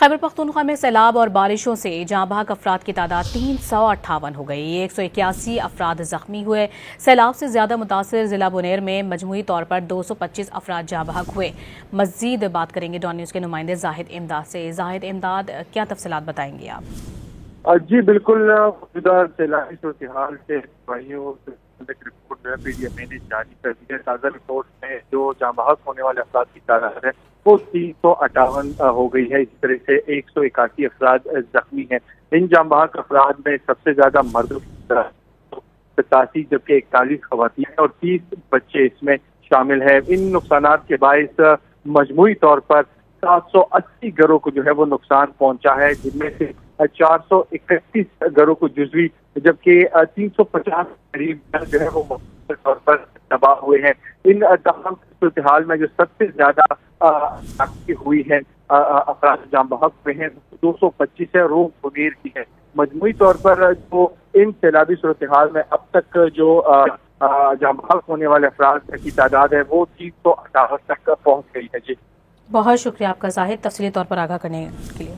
خیبر پختونخوا میں سیلاب اور بارشوں سے جاں بحق افراد کی تعداد 358 ہو گئی۔ 181 افراد زخمی ہوئے۔ سیلاب سے زیادہ متاثر ضلع بنیر میں مجموعی طور پر 225 افراد جاں بحق ہوئے۔ مزید بات کریں گے ڈان نیوز کے نمائندے زاہد امداد سے۔ زاہد امداد، کیا تفصیلات بتائیں گے آپ؟ جی بالکل، موجودہ سیلابی صورتحال سے رپورٹ پی ڈی ایم اے نے جاری کر دی ہے۔ تازہ رپورٹ میں جو جاں بحق ہونے والے افراد کی تعداد ہے وہ 358 ہو گئی ہے۔ اسی طرح سے 181 افراد زخمی ہیں۔ ان جاں بحق افراد میں سب سے زیادہ مردوں کی 87 جبکہ 41 خواتین اور 30 بچے اس میں شامل ہیں۔ ان نقصانات کے باعث مجموعی طور پر 780 گھروں کو جو ہے وہ نقصان پہنچا ہے، جن میں سے 431 گھروں کو جزوی جبکہ 350 قریب گھر جو ہے وہ مکمل طور پر تباہ ہوئے ہیں۔ ان تمام صورتحال میں جو سب سے زیادہ ہوئی ہے افراد جاں بحق ہوئے ہیں 225 ہے، روم منیر کی ہے۔ مجموعی طور پر جو ان سیلابی صورتحال میں اب تک جو جاں بحق ہونے والے افراد کی تعداد ہے وہ 358 تک پہنچ گئی ہے۔ جی بہت شکریہ آپ کا زاہد، تفصیلی طور پر آگاہ کرنے کے لیے۔